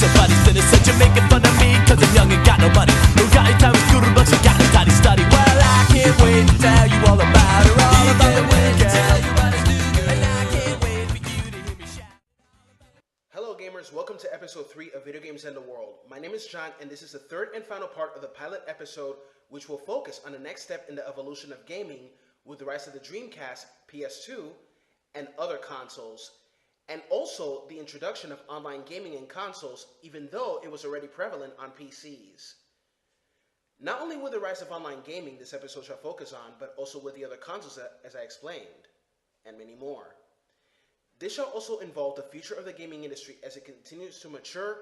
your buddies. And it said you're making fun of me cause I'm young and got no money. Who got your time with scooter but you got a tiny study. Well, I can't wait to tell you all about her. All about the weekend. And I can't wait for you to hear me shout. Hello gamers, welcome to episode 3 of Video Games and the World. My name is John and this is the third and final part of the pilot episode which will focus on the next step in the evolution of gaming with the rise of the Dreamcast, PS2, and other consoles, and also the introduction of online gaming in consoles even though it was already prevalent on PCs. Not only with the rise of online gaming this episode shall focus on, but also with the other consoles as I explained, and many more. This shall also involve the future of the gaming industry as it continues to mature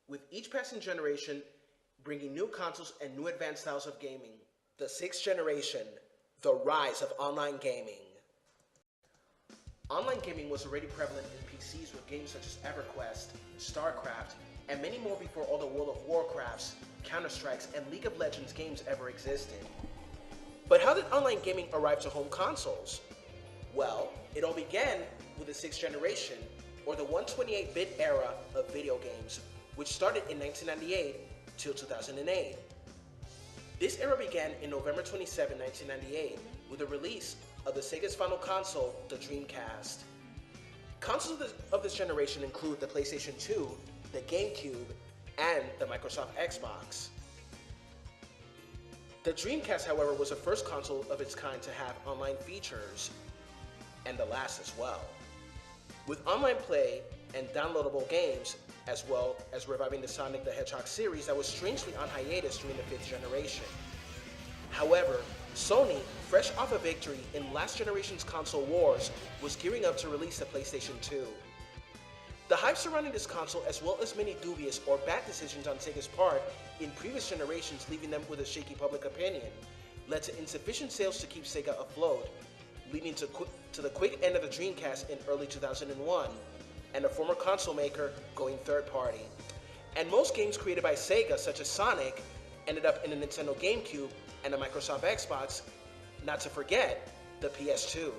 with each passing generation bringing new consoles and new advanced styles of gaming. The 6th generation, the rise of online gaming. Online gaming was already prevalent in PCs with games such as EverQuest, StarCraft, and many more before all the World of Warcrafts, Counter-Strikes, and League of Legends games ever existed. But how did online gaming arrive to home consoles? Well, it all began with the 6th generation, or the 128-bit era of video games, which started in 1998 till 2008. This era began in November 27, 1998, with the release of the Sega's final console, the Dreamcast. Consoles of this generation include the PlayStation 2, the GameCube, and the Microsoft Xbox. The Dreamcast, however, was the first console of its kind to have online features, and the last as well, with online play and downloadable games, as well as reviving the Sonic the Hedgehog series that was strangely on hiatus during the 5th generation. However, Sony, fresh off a victory in last generation's console wars, was gearing up to release the PlayStation 2. The hype surrounding this console, as well as many dubious or bad decisions on Sega's part in previous generations leaving them with a shaky public opinion, led to insufficient sales to keep Sega afloat, leading to the quick end of the Dreamcast in early 2001, and a former console maker going third party. And most games created by Sega, such as Sonic, ended up in the Nintendo GameCube and the Microsoft Xbox, not to forget the PS2.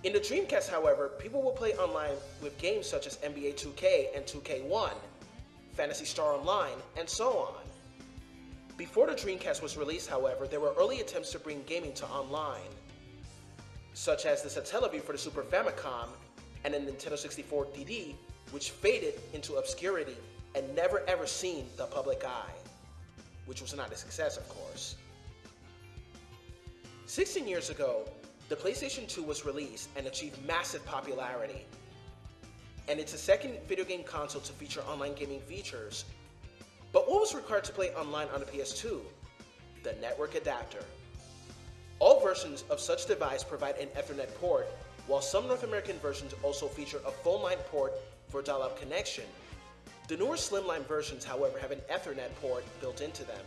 In the Dreamcast, however, people will play online with games such as NBA 2K and 2K1, Phantasy Star Online, and so on. Before the Dreamcast was released, however, there were early attempts to bring gaming to online, such as the Satellaview for the Super Famicom and the Nintendo 64 DD, which faded into obscurity and never ever seen the public eye, which was not a success, of course. 16 years ago, the PlayStation 2 was released and achieved massive popularity, and it's the second video game console to feature online gaming features. But what was required to play online on the PS2? The network adapter. All versions of such device provide an Ethernet port, while some North American versions also feature a phone line port for dial-up connection. The newer slimline versions, however, have an Ethernet port built into them,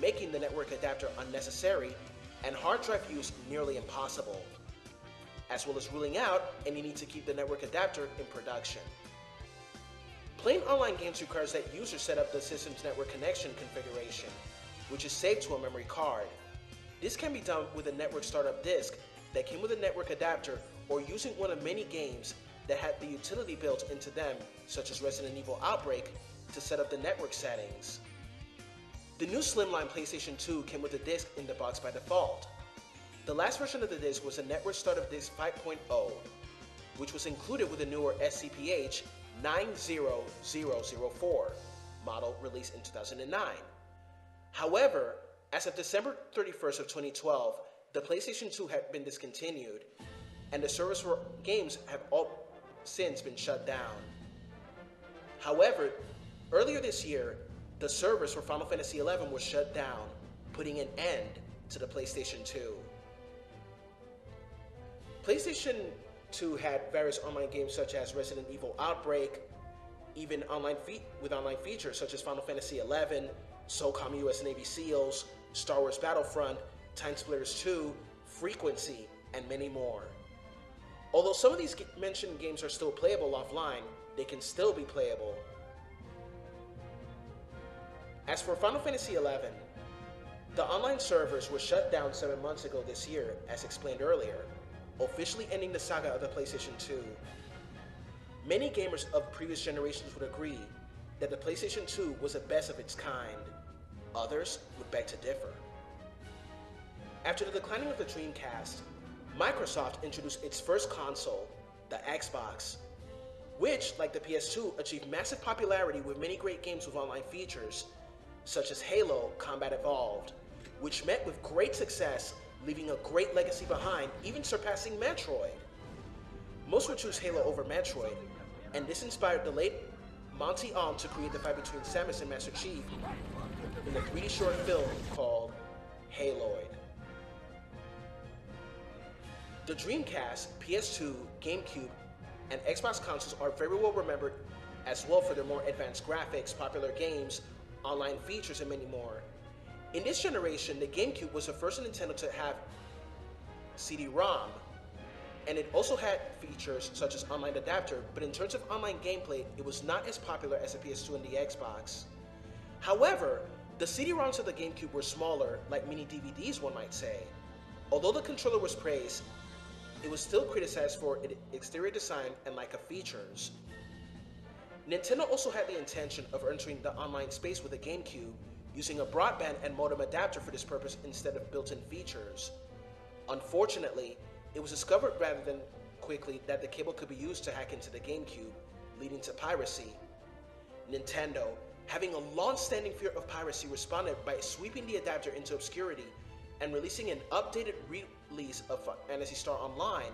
making the network adapter unnecessary and hard drive use nearly impossible, as well as ruling out any need to keep the network adapter in production. Playing online games requires that users set up the system's network connection configuration, which is saved to a memory card. This can be done with a network startup disk that came with a network adapter or using one of many games that had the utility built into them, such as Resident Evil Outbreak, to set up the network settings. The new slimline PlayStation 2 came with a disc in the box by default. The last version of the disc was a network startup disk 5.0, which was included with the newer SCPH 90004 model released in 2009. However, as of December 31st of 2012, the PlayStation 2 had been discontinued, and the servers for games have all since been shut down. However, earlier this year, the servers for Final Fantasy XI were shut down, putting an end to the PlayStation 2. PlayStation 2 had various online games such as Resident Evil Outbreak, even with online features such as Final Fantasy XI, SOCOM US Navy SEALs, Star Wars Battlefront, Time Splitters 2, Frequency, and many more. Although some of these mentioned games are still playable offline, they can still be playable. As for Final Fantasy XI, the online servers were shut down 7 months ago this year, as explained earlier, officially ending the saga of the PlayStation 2. Many gamers of previous generations would agree that the PlayStation 2 was the best of its kind. Others would beg to differ. After the declining of the Dreamcast, Microsoft introduced its first console, the Xbox, which, like the PS2, achieved massive popularity with many great games with online features, such as Halo Combat Evolved, which met with great success, leaving a great legacy behind, even surpassing Metroid. Most would choose Halo over Metroid, and this inspired the late Monty Aum to create the fight between Samus and Master Chief in the 3D short film called Haloid. The Dreamcast, PS2, GameCube, and Xbox consoles are very well remembered as well for their more advanced graphics, popular games, online features, and many more. In this generation, the GameCube was the first Nintendo to have CD-ROM, and it also had features such as online adapter, but in terms of online gameplay, it was not as popular as the PS2 and the Xbox. However, the CD-ROMs of the GameCube were smaller, like mini DVDs one might say. Although the controller was praised, it was still criticized for its exterior design and lack of features. Nintendo also had the intention of entering the online space with the GameCube, using a broadband and modem adapter for this purpose instead of built-in features. Unfortunately, it was discovered rather than quickly that the cable could be used to hack into the GameCube, leading to piracy. Nintendo, having a long-standing fear of piracy, responded by sweeping the adapter into obscurity and releasing an updated release of Phantasy Star Online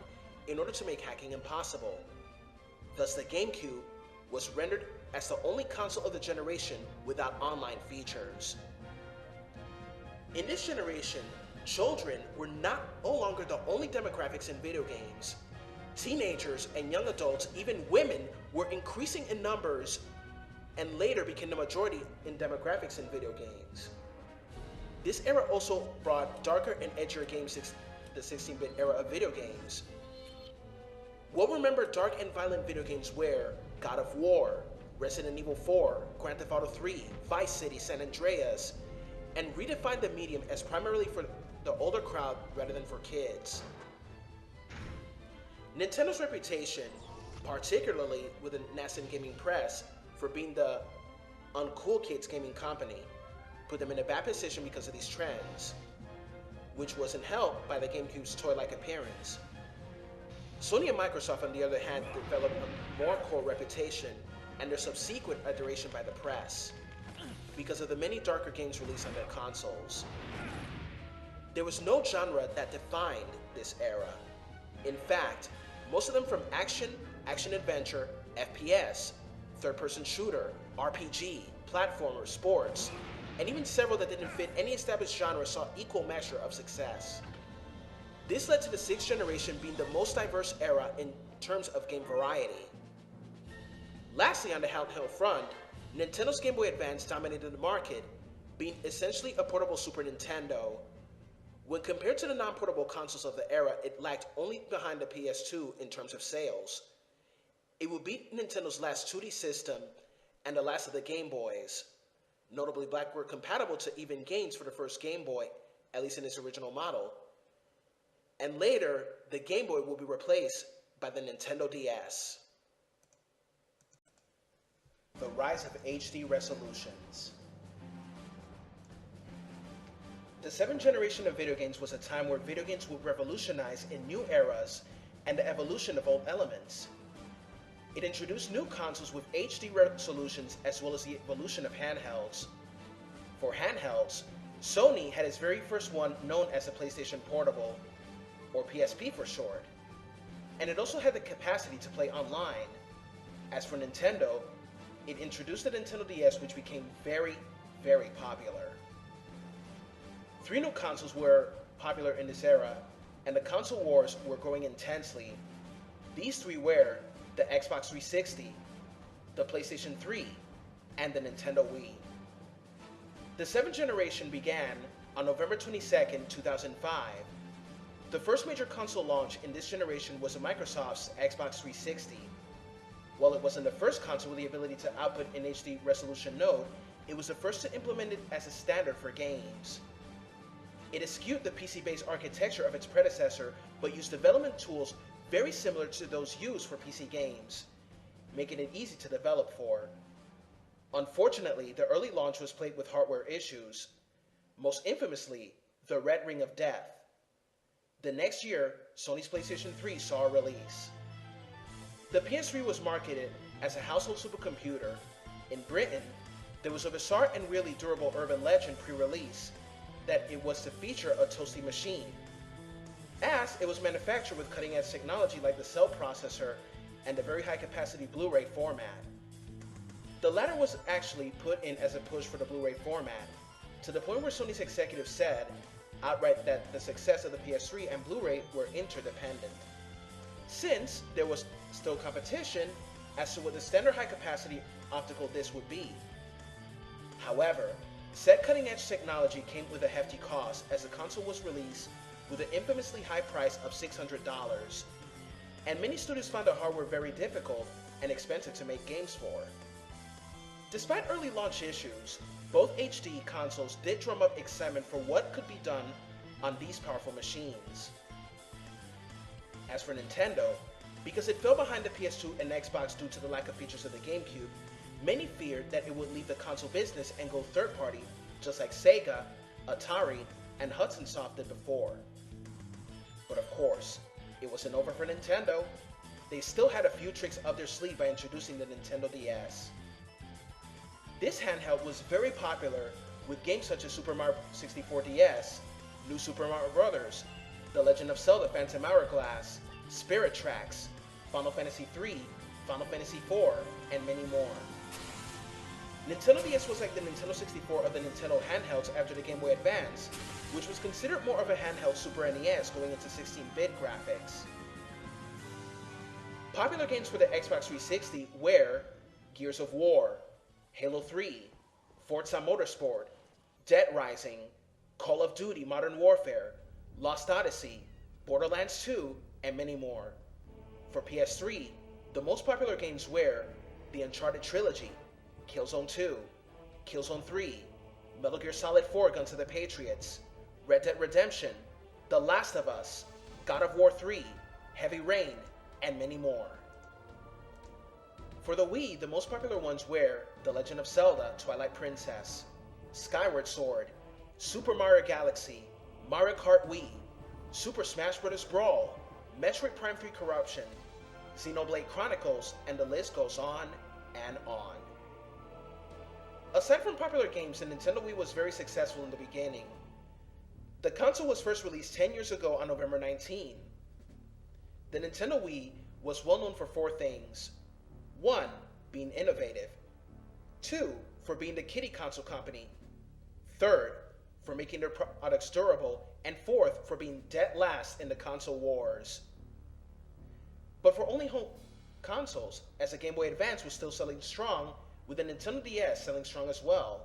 in order to make hacking impossible. Thus, the GameCube was rendered as the only console of the generation without online features. In this generation, children were no longer the only demographics in video games. Teenagers and young adults, even women, were increasing in numbers and later became the majority in demographics in video games. This era also brought darker and edgier games, the 16-bit era of video games. Well-remembered dark and violent video games were God of War, Resident Evil 4, Grand Theft Auto 3, Vice City, San Andreas, and redefined the medium as primarily for the older crowd rather than for kids. Nintendo's reputation, particularly with the nascent gaming press, for being the uncool kids gaming company, put them in a bad position because of these trends, which wasn't helped by the GameCube's toy-like appearance. Sony and Microsoft, on the other hand, developed a more core reputation and their subsequent adoration by the press because of the many darker games released on their consoles. There was no genre that defined this era. In fact, most of them from action, action-adventure, FPS, third-person shooter, RPG, platformer, sports, and even several that didn't fit any established genre saw equal measure of success. This led to the 6th generation being the most diverse era in terms of game variety. Lastly, on the handheld front, Nintendo's Game Boy Advance dominated the market, being essentially a portable Super Nintendo. When compared to the non-portable consoles of the era, it lagged only behind the PS2 in terms of sales. It would beat Nintendo's last 2D system and the last of the Game Boys. Notably, backward compatible to even games for the first Game Boy, at least in its original model. And later, the Game Boy will be replaced by the Nintendo DS. The rise of HD resolutions. The 7th generation of video games was a time where video games would revolutionize in new eras and the evolution of old elements. It introduced new consoles with HD resolutions as well as the evolution of handhelds. For handhelds, Sony had its very first one known as the PlayStation Portable, or PSP for short, and it also had the capacity to play online. As for Nintendo, it introduced the Nintendo DS, which became very, very popular. 3 new consoles were popular in this era, and the console wars were growing intensely. These 3 were the Xbox 360, the PlayStation 3, and the Nintendo Wii. The 7th generation began on November 22, 2005. The first major console launch in this generation was Microsoft's Xbox 360. While it wasn't the first console with the ability to output an HD resolution node, it was the first to implement it as a standard for games. It eschewed the PC-based architecture of its predecessor, but used development tools very similar to those used for PC games, making it easy to develop for. Unfortunately, the early launch was plagued with hardware issues, most infamously, the Red Ring of Death. The next year, Sony's PlayStation 3 saw a release. The PS3 was marketed as a household supercomputer. In Britain, there was a bizarre and really durable urban legend pre-release that it was to feature a toasty machine, as it was manufactured with cutting-edge technology like the cell processor and the very high-capacity Blu-ray format. The latter was actually put in as a push for the Blu-ray format, to the point where Sony's executives said outright that the success of the PS3 and Blu-ray were interdependent, since there was still competition as to what the standard high-capacity optical disc would be. However, said cutting-edge technology came with a hefty cost, as the console was released with an infamously high price of $600, and many studios found the hardware very difficult and expensive to make games for. Despite early launch issues, both HD consoles did drum up excitement for what could be done on these powerful machines. As for Nintendo, because it fell behind the PS2 and Xbox due to the lack of features of the GameCube, many feared that it would leave the console business and go third-party, just like Sega, Atari, and Hudson Soft did before. But of course, it wasn't over for Nintendo. They still had a few tricks up their sleeve by introducing the Nintendo DS. This handheld was very popular with games such as Super Mario 64 DS, New Super Mario Bros., The Legend of Zelda Phantom Hourglass, Spirit Tracks, Final Fantasy III, Final Fantasy IV, and many more. Nintendo DS was like the Nintendo 64 of the Nintendo handhelds after the Game Boy Advance, which was considered more of a handheld Super NES going into 16-bit graphics. Popular games for the Xbox 360 were Gears of War, Halo 3, Forza Motorsport, Dead Rising, Call of Duty Modern Warfare, Lost Odyssey, Borderlands 2, and many more. For PS3, the most popular games were the Uncharted Trilogy, Killzone 2, Killzone 3, Metal Gear Solid 4 Guns of the Patriots, Red Dead Redemption, The Last of Us, God of War 3, Heavy Rain, and many more. For the Wii, the most popular ones were The Legend of Zelda Twilight Princess, Skyward Sword, Super Mario Galaxy, Mario Kart Wii, Super Smash Bros. Brawl, Metroid Prime 3 Corruption, Xenoblade Chronicles, and the list goes on and on. Aside from popular games, the Nintendo Wii was very successful in the beginning. The console was first released 10 years ago on November 19. The Nintendo Wii was well known for four things. 1. Being innovative. 2. For being the kiddie console company. 3rd. For making their products durable. And 4th. For being dead last in the console wars. But for only home consoles, as the Game Boy Advance was still selling strong, with the Nintendo DS selling strong as well.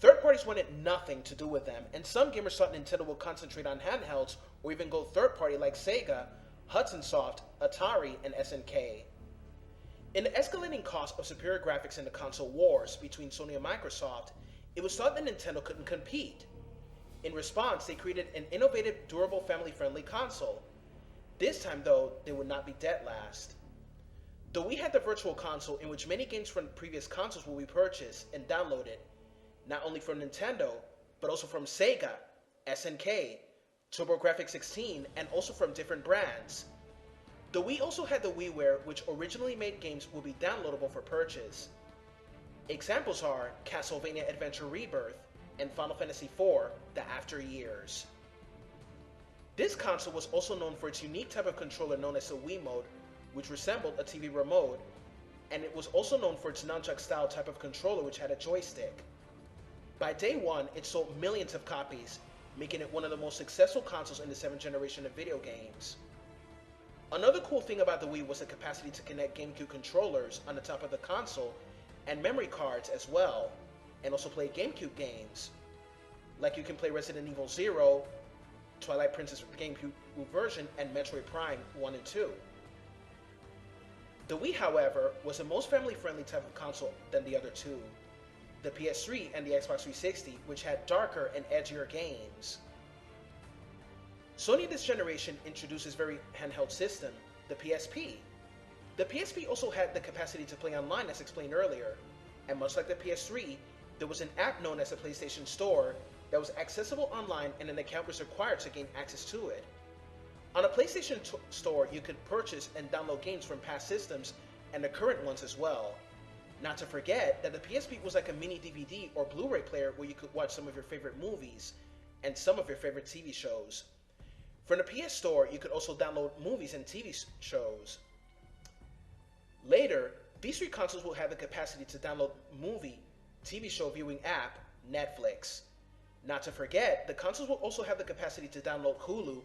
Third parties wanted nothing to do with them, and some gamers thought Nintendo would concentrate on handhelds or even go third party like Sega, Hudson Soft, Atari, and SNK. In the escalating cost of superior graphics in the console wars between Sony and Microsoft, it was thought that Nintendo couldn't compete. In response, they created an innovative, durable, family-friendly console. This time, though, they would not be dead last. The Wii had the Virtual Console, in which many games from previous consoles will be purchased and downloaded, not only from Nintendo, but also from Sega, SNK, TurboGrafx-16, and also from different brands. The Wii also had the WiiWare, which originally made games will be downloadable for purchase. Examples are Castlevania Adventure Rebirth and Final Fantasy IV: The After Years. This console was also known for its unique type of controller known as the Wiimote, which resembled a TV remote, and it was also known for its nunchuck style type of controller which had a joystick. By day one, it sold millions of copies, making it one of the most successful consoles in the 7th generation of video games. Another cool thing about the Wii was the capacity to connect GameCube controllers on the top of the console and memory cards as well, and also play GameCube games. Like you can play Resident Evil 0, Twilight Princess GameCube version, and Metroid Prime 1 and 2. The Wii, however, was the most family-friendly type of console than the other two, the PS3 and the Xbox 360, which had darker and edgier games. Sony this generation introduced its very handheld system, the PSP. The PSP also had the capacity to play online, as explained earlier, and much like the PS3, there was an app known as the PlayStation Store that was accessible online and an account was required to gain access to it. On a PlayStation Store, you could purchase and download games from past systems and the current ones as well. Not to forget that the PSP was like a mini DVD or Blu-ray player where you could watch some of your favorite movies and some of your favorite TV shows. From the PS Store, you could also download movies and TV shows. Later, these three consoles will have the capacity to download movie, TV show viewing app, Netflix. Not to forget, the consoles will also have the capacity to download Hulu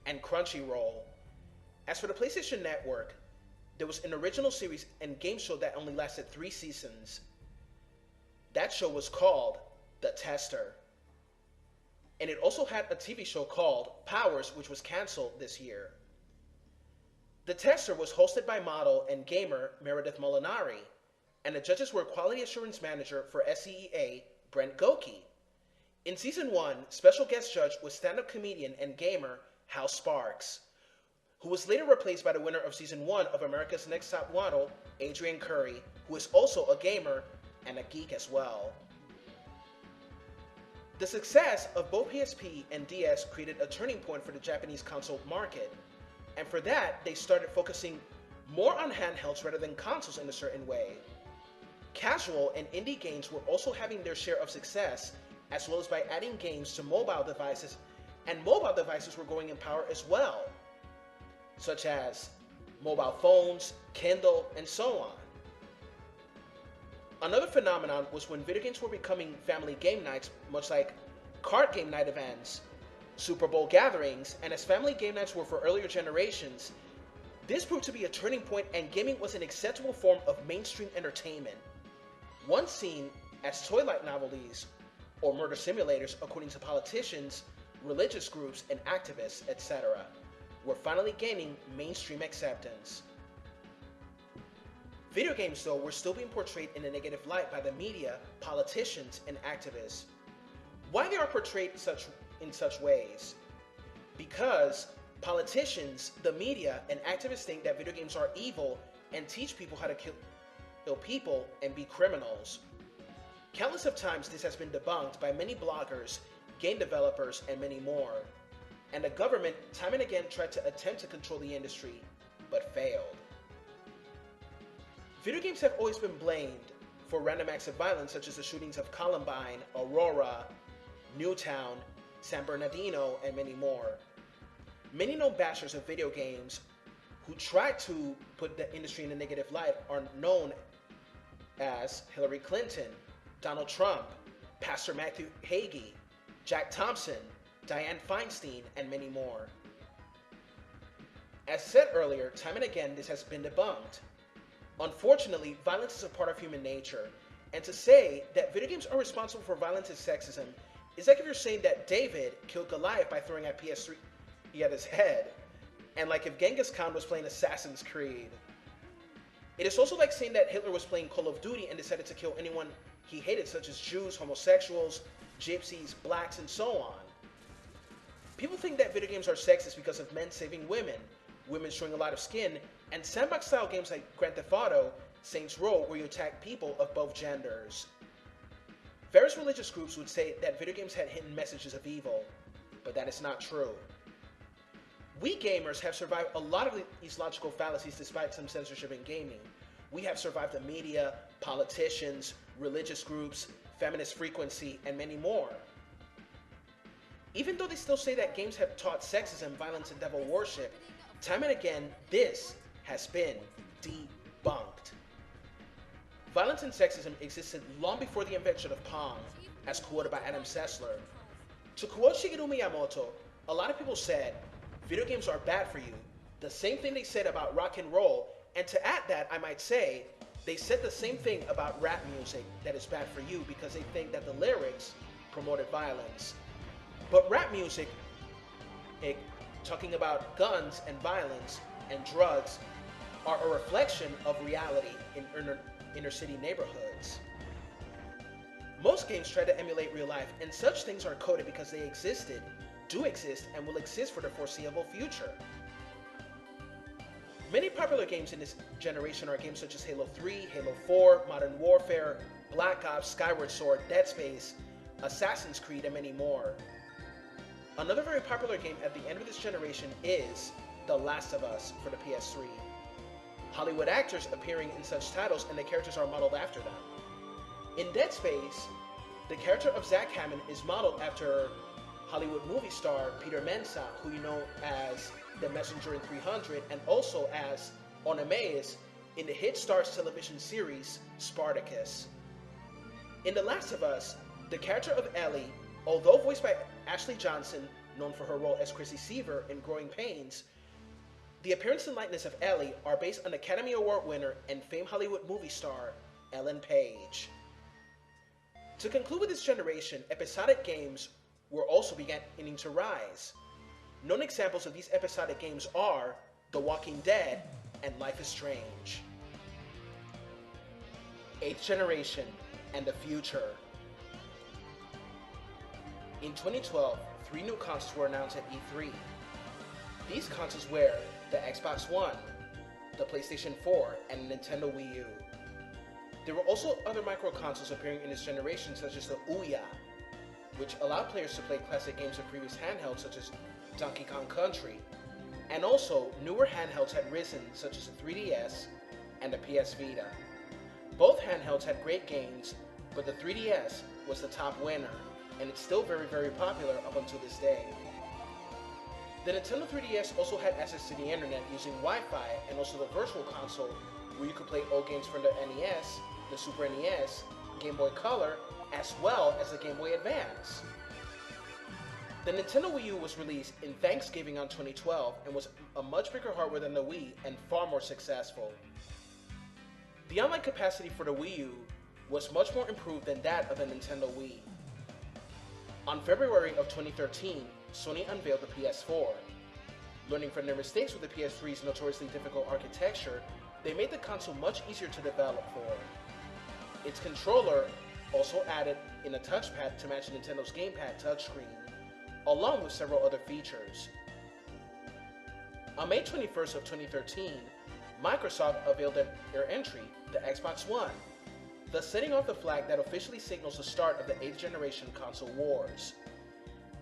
and Crunchyroll. As for the PlayStation Network, there was an original series and game show that only lasted 3 seasons. That show was called The Tester. And it also had a TV show called Powers, which was canceled this year. The Tester was hosted by model and gamer Meredith Molinari, and the judges were quality assurance manager for SCEA, Brent Goki. In season 1, special guest judge was stand-up comedian and gamer Hal Sparks, who was later replaced by the winner of season 1 of America's Next Top Model, Adrian Curry, who is also a gamer and a geek as well. The success of both PSP and DS created a turning point for the Japanese console market, and for that, they started focusing more on handhelds rather than consoles in a certain way. Casual and indie games were also having their share of success, as well as by adding games to mobile devices, and mobile devices were growing in power as well, such as mobile phones, Kindle, and so on. Another phenomenon was when video games were becoming family game nights, much like card game night events, Super Bowl gatherings, and as family game nights were for earlier generations, this proved to be a turning point and gaming was an acceptable form of mainstream entertainment. Once seen as toy-like novelties or murder simulators according to politicians, religious groups, and activists, etc., were finally gaining mainstream acceptance. Video games, though, were still being portrayed in a negative light by the media, politicians, and activists. Why they are portrayed in such ways? Because politicians, the media, and activists think that video games are evil and teach people how to kill people and be criminals. Countless of times this has been debunked by many bloggers, game developers, and many more. And the government time and again tried to attempt to control the industry, but failed. Video games have always been blamed for random acts of violence such as the shootings of Columbine, Aurora, Newtown, San Bernardino, and many more. Many known bashers of video games who try to put the industry in a negative light are known as Hillary Clinton, Donald Trump, Pastor Matthew Hagee, Jack Thompson, Dianne Feinstein, and many more. As said earlier, time and again this has been debunked. Unfortunately, violence is a part of human nature, and to say that video games are responsible for violence and sexism is like if you're saying that David killed Goliath by throwing a PS3 at his head, and like if Genghis Khan was playing Assassin's Creed. It is also like saying that Hitler was playing Call of Duty and decided to kill anyone he hated, such as Jews, homosexuals, gypsies, blacks, and so on. People think that video games are sexist because of men saving women, women showing a lot of skin, and sandbox-style games like Grand Theft Auto, Saints Row, where you attack people of both genders. Various religious groups would say that video games had hidden messages of evil, but that is not true. We gamers have survived a lot of these logical fallacies despite some censorship in gaming. We have survived the media, politicians, religious groups, feminist frequency, and many more. Even though they still say that games have taught sexism, violence, and devil worship, time and again, this has been debunked. Violence and sexism existed long before the invention of Pong, as quoted by Adam Sessler. To quote Shigeru Miyamoto, a lot of people said, video games are bad for you, the same thing they said about rock and roll, and to add that, I might say, they said the same thing about rap music that is bad for you because they think that the lyrics promoted violence. But rap music, talking about guns and violence and drugs, are a reflection of reality in inner city neighborhoods. Most games try to emulate real life, and such things are coded because they existed, do exist, and will exist for the foreseeable future. Many popular games in this generation are games such as Halo 3, Halo 4, Modern Warfare, Black Ops, Skyward Sword, Dead Space, Assassin's Creed, and many more. Another very popular game at the end of this generation is The Last of Us for the PS3. Hollywood actors appearing in such titles, and the characters are modeled after them. In Dead Space, the character of Zack Hammond is modeled after Hollywood movie star Peter Mensah, who you know as the Messenger in 300, and also as Onomaeus in the hit Starz television series Spartacus. In The Last of Us, the character of Ellie, although voiced by Ashley Johnson, known for her role as Chrissy Seaver in Growing Pains, the appearance and likeness of Ellie are based on Academy Award winner and famed Hollywood movie star Ellen Page. To conclude with this generation, episodic games were also beginning to rise. Known examples of these episodic games are The Walking Dead and Life is Strange. 8th generation and the future. In 2012, 3 new consoles were announced at E3. These consoles were the Xbox One, the PlayStation 4, and the Nintendo Wii U. There were also other micro consoles appearing in this generation, such as the Ouya, which allowed players to play classic games of previous handhelds such as Donkey Kong Country, and also newer handhelds had risen such as the 3DS and the PS Vita. Both handhelds had great games, but the 3DS was the top winner, and it's still very, very popular up until this day. The Nintendo 3DS also had access to the internet using Wi-Fi and also the Virtual Console, where you could play old games from the NES, the Super NES, Game Boy Color, as well as the Game Boy Advance. The Nintendo Wii U was released in Thanksgiving on 2012 and was a much bigger hardware than the Wii and far more successful. The online capacity for the Wii U was much more improved than that of the Nintendo Wii. On February of 2013, Sony unveiled the PS4. Learning from their mistakes with the PS3's notoriously difficult architecture, they made the console much easier to develop for. Its controller also added in a touchpad to match Nintendo's gamepad touchscreen, along with several other features. On May 21st of 2013, Microsoft unveiled their entry, the Xbox One, thus setting off the flag that officially signals the start of the 8th generation console wars.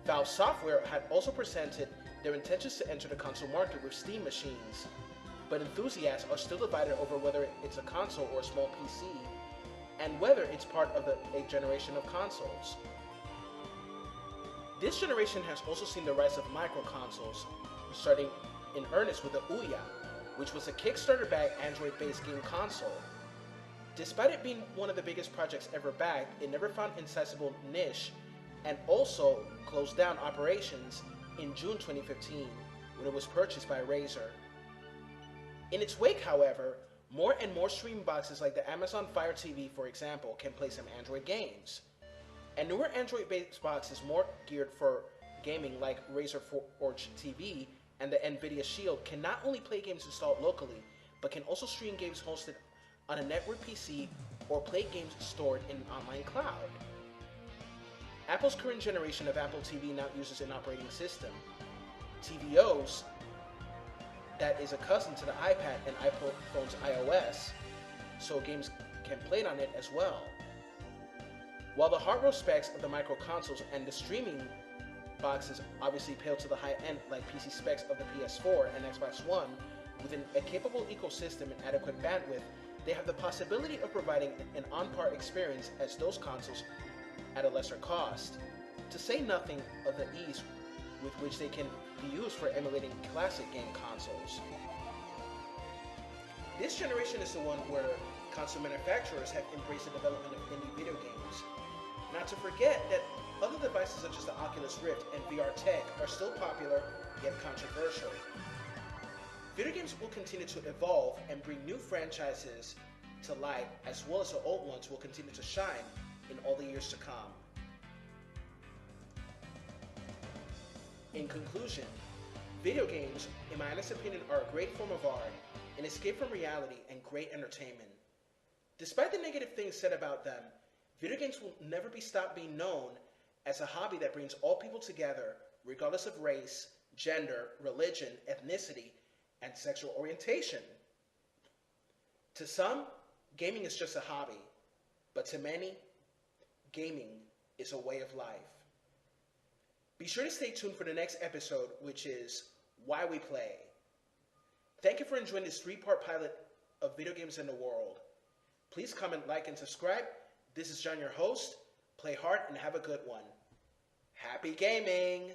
Valve Software had also presented their intentions to enter the console market with Steam machines, but enthusiasts are still divided over whether it's a console or a small PC, and whether it's part of the 8th generation of consoles. This generation has also seen the rise of micro-consoles, starting in earnest with the Ouya, which was a Kickstarter-backed Android-based game console. Despite it being one of the biggest projects ever backed, it never found an sizable niche and also closed down operations in June 2015 when it was purchased by Razer. In its wake, however, more and more streaming boxes like the Amazon Fire TV, for example, can play some Android games. And newer Android-based boxes more geared for gaming like Razer Forge TV and the Nvidia Shield can not only play games installed locally, but can also stream games hosted on a network PC or play games stored in an online cloud. Apple's current generation of Apple TV now uses an operating system, tvOS, that is a cousin to the iPad and iPhone's iOS, so games can play on it as well. While the hardware specs of the micro consoles and the streaming boxes obviously pale to the high end like PC specs of the PS4 and Xbox One, with a capable ecosystem and adequate bandwidth, they have the possibility of providing an on-par experience as those consoles at a lesser cost, to say nothing of the ease with which they can be used for emulating classic game consoles. This generation is the one where console manufacturers have embraced the development of indie video games. Not to forget that other devices such as the Oculus Rift and VR tech are still popular, yet controversial. Video games will continue to evolve and bring new franchises to light, as well as the old ones will continue to shine in all the years to come. In conclusion, video games, in my honest opinion, are a great form of art, an escape from reality, and great entertainment. Despite the negative things said about them, video games will never stop being known as a hobby that brings all people together, regardless of race, gender, religion, ethnicity, and sexual orientation. To some, gaming is just a hobby. but to many, gaming is a way of life. Be sure to stay tuned for the next episode, which is Why We Play. Thank you for enjoying this 3-part pilot of video games in the world. Please comment, like, and subscribe. This is John, your host. Play hard and have a good one. Happy gaming!